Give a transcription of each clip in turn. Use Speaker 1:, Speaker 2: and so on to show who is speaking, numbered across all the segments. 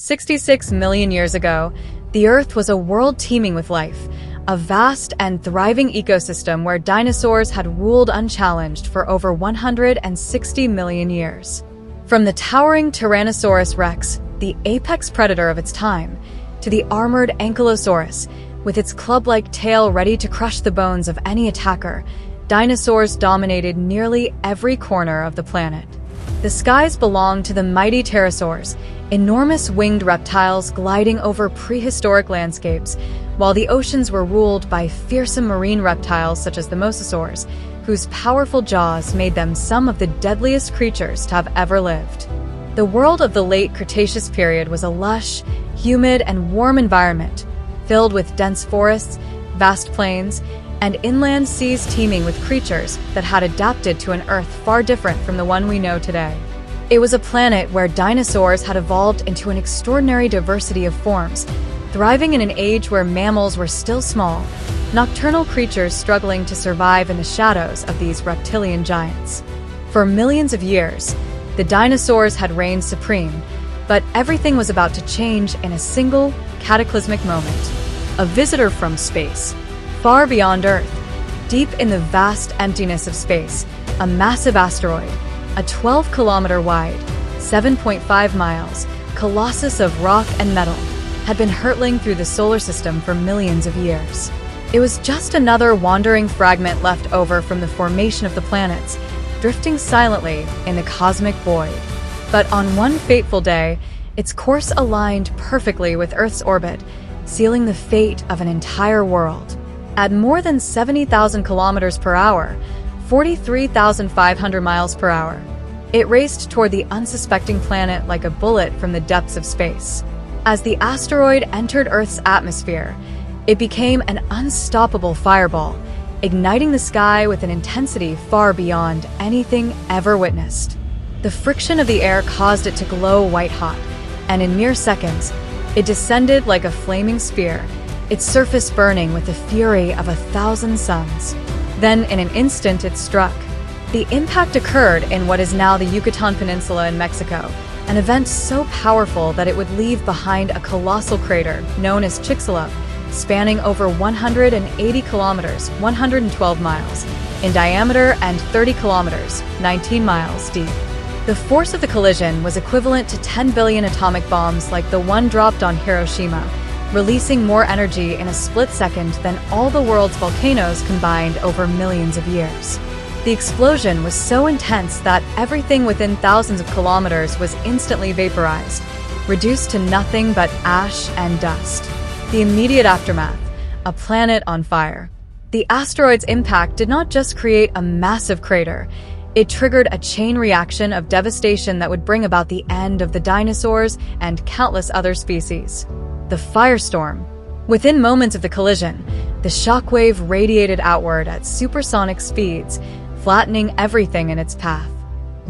Speaker 1: 66 million years ago, the Earth was a world teeming with life, a vast and thriving ecosystem where dinosaurs had ruled unchallenged for over 160 million years. From the towering Tyrannosaurus rex, the apex predator of its time, to the armored Ankylosaurus, with its club-like tail ready to crush the bones of any attacker, dinosaurs dominated nearly every corner of the planet. The skies belonged to the mighty pterosaurs, enormous winged reptiles gliding over prehistoric landscapes, while the oceans were ruled by fearsome marine reptiles such as the mosasaurs, whose powerful jaws made them some of the deadliest creatures to have ever lived. The world of the late Cretaceous period was a lush, humid, and warm environment, filled with dense forests, vast plains, and inland seas teeming with creatures that had adapted to an Earth far different from the one we know today. It was a planet where dinosaurs had evolved into an extraordinary diversity of forms, thriving in an age where mammals were still small, nocturnal creatures struggling to survive in the shadows of these reptilian giants. For millions of years, the dinosaurs had reigned supreme, but everything was about to change in a single, cataclysmic moment. A visitor from space, far beyond Earth, deep in the vast emptiness of space, a massive asteroid, a 12-kilometer wide, 7.5 miles, colossus of rock and metal, had been hurtling through the solar system for millions of years. It was just another wandering fragment left over from the formation of the planets, drifting silently in the cosmic void. But on one fateful day, its course aligned perfectly with Earth's orbit, sealing the fate of an entire world. At more than 70,000 kilometers per hour, 43,500 miles per hour, it raced toward the unsuspecting planet like a bullet from the depths of space. As the asteroid entered Earth's atmosphere, it became an unstoppable fireball, igniting the sky with an intensity far beyond anything ever witnessed. The friction of the air caused it to glow white-hot, and in mere seconds, it descended like a flaming spear, its surface burning with the fury of 1,000 suns. Then, in an instant, it struck. The impact occurred in what is now the Yucatan Peninsula in Mexico, an event so powerful that it would leave behind a colossal crater known as Chicxulub, spanning over 180 kilometers, 112 miles, in diameter and 30 kilometers, 19 miles deep. The force of the collision was equivalent to 10 billion atomic bombs like the one dropped on Hiroshima, releasing more energy in a split second than all the world's volcanoes combined over millions of years. The explosion was so intense that everything within thousands of kilometers was instantly vaporized, reduced to nothing but ash and dust. The immediate aftermath: a planet on fire. The asteroid's impact did not just create a massive crater, it triggered a chain reaction of devastation that would bring about the end of the dinosaurs and countless other species. The firestorm. Within moments of the collision, the shockwave radiated outward at supersonic speeds, flattening everything in its path.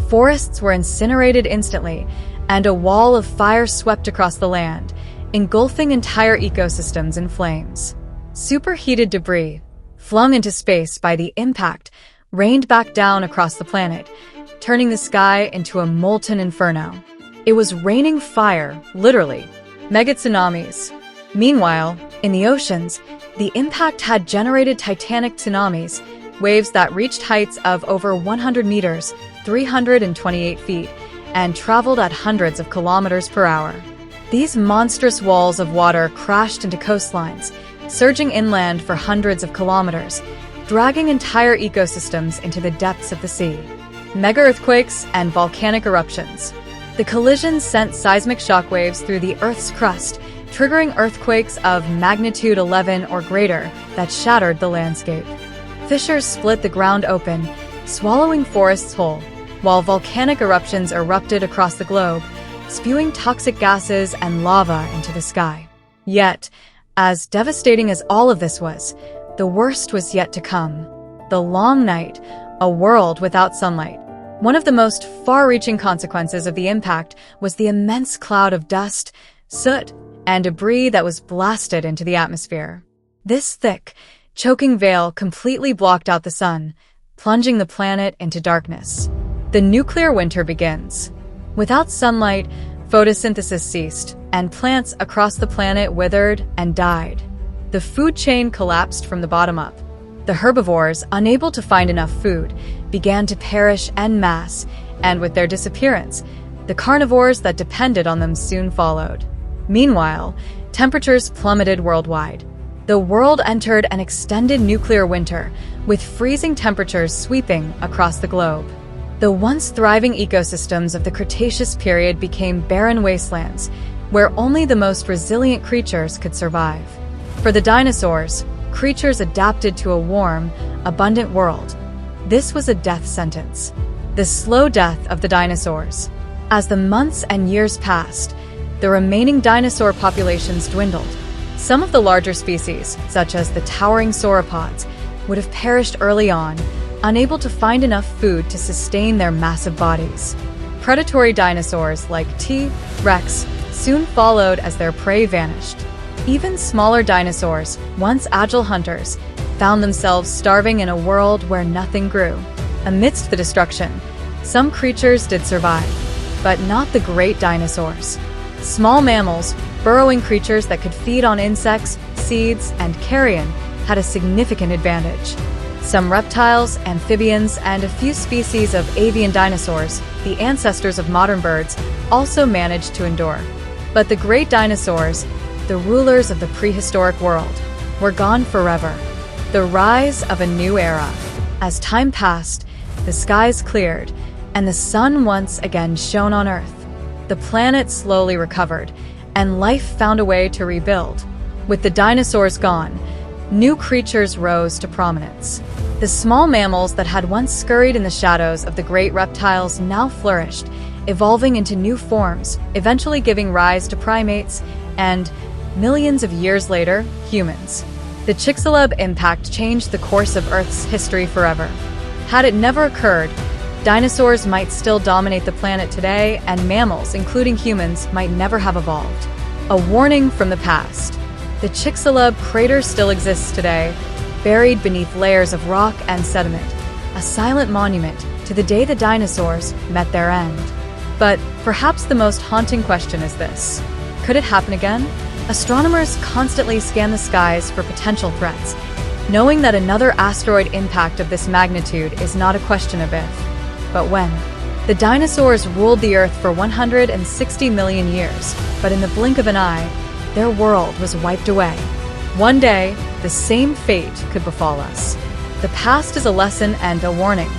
Speaker 1: Forests were incinerated instantly, and a wall of fire swept across the land, engulfing entire ecosystems in flames. Superheated debris, flung into space by the impact, rained back down across the planet, turning the sky into a molten inferno. It was raining fire, literally. Mega tsunamis. Meanwhile, in the oceans, the impact had generated titanic tsunamis, waves that reached heights of over 100 meters, 328 feet, and traveled at hundreds of kilometers per hour. These monstrous walls of water crashed into coastlines, surging inland for hundreds of kilometers, dragging entire ecosystems into the depths of the sea. Mega-earthquakes and volcanic eruptions. The collision sent seismic shockwaves through the Earth's crust, triggering earthquakes of magnitude 11 or greater that shattered the landscape. Fissures split the ground open, swallowing forests whole, while volcanic eruptions erupted across the globe, spewing toxic gases and lava into the sky. Yet, as devastating as all of this was, the worst was yet to come. The long night, a world without sunlight. One of the most far-reaching consequences of the impact was the immense cloud of dust, soot, and debris that was blasted into the atmosphere. This thick, choking veil completely blocked out the sun, plunging the planet into darkness. The nuclear winter begins. Without sunlight, Photosynthesis ceased, and plants across the planet withered and died. The food chain collapsed from the bottom up. The herbivores, unable to find enough food, began to perish en masse, and with their disappearance, the carnivores that depended on them soon followed. Meanwhile, temperatures plummeted worldwide. The world entered an extended nuclear winter, with freezing temperatures sweeping across the globe. The once thriving ecosystems of the Cretaceous period became barren wastelands, where only the most resilient creatures could survive. For the dinosaurs, creatures adapted to a warm, abundant world. This was a death sentence. The slow death of the dinosaurs. As the months and years passed, the remaining dinosaur populations dwindled. Some of the larger species, such as the towering sauropods, would have perished early on, unable to find enough food to sustain their massive bodies. Predatory dinosaurs like T. rex soon followed as their prey vanished. Even smaller dinosaurs, once agile hunters, found themselves starving in a world where nothing grew. Amidst the destruction, some creatures did survive, but not the great dinosaurs. Small mammals, burrowing creatures that could feed on insects, seeds, and carrion, had a significant advantage. Some reptiles, amphibians, and a few species of avian dinosaurs, the ancestors of modern birds, also managed to endure. But the great dinosaurs, the rulers of the prehistoric world, were gone forever. The rise of a new era. As time passed, the skies cleared, and the sun once again shone on Earth. The planet slowly recovered, and life found a way to rebuild. With the dinosaurs gone, new creatures rose to prominence. The small mammals that had once scurried in the shadows of the great reptiles now flourished, evolving into new forms, eventually giving rise to primates and, millions of years later, humans. The Chicxulub impact changed the course of Earth's history forever. Had it never occurred, dinosaurs might still dominate the planet today, and mammals, including humans, might never have evolved. A warning from the past. The Chicxulub crater still exists today, buried beneath layers of rock and sediment, a silent monument to the day the dinosaurs met their end. But perhaps the most haunting question is this: could it happen again? Astronomers constantly scan the skies for potential threats, knowing that another asteroid impact of this magnitude is not a question of if, but when. The dinosaurs ruled the Earth for 160 million years, but in the blink of an eye, their world was wiped away. One day, the same fate could befall us. The past is a lesson and a warning.